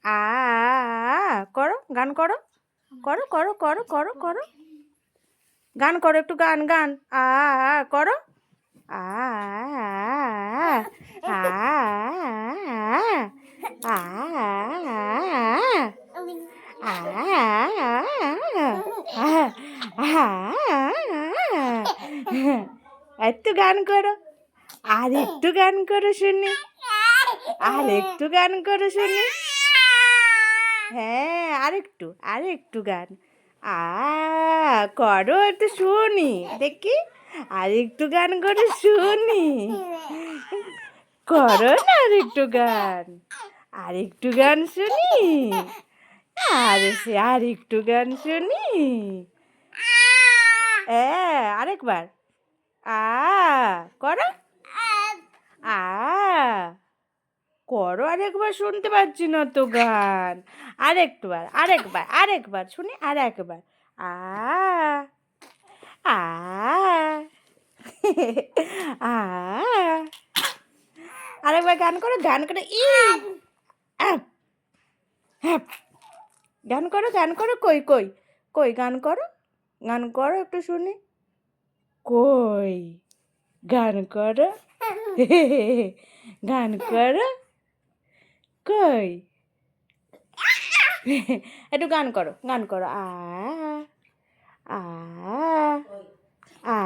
আ করো, গান করো, করো করো করো করো করো, গান করো, একটু গান গান করো, আ আ একটু গান করো, আর একটু গান করো শুনি, আর একটু গান করো শুনি, হ্যাঁ আরেকটু আরেকটু গান করো একটু শুনি দেখি, আর একটু গান করে শুনি, করো না আর একটু গান, আর একটু গান শুনি, আর একটু গান শুনি, হ্যাঁ আরেকবার করো, আ করো আরেকবার, শুনতে পাচ্ছি না তো গান, আরেকবার আরেকবার আরেকবার শুনি, আর একবার আ আ আ আরেকবার গান করো, গান করে আপ, হ্যাপ। গান করো, কই কই কই গান করো একটু শুনি, কই গান করো, গান করো, কই একটু গান করো, গান করো, আ আ আ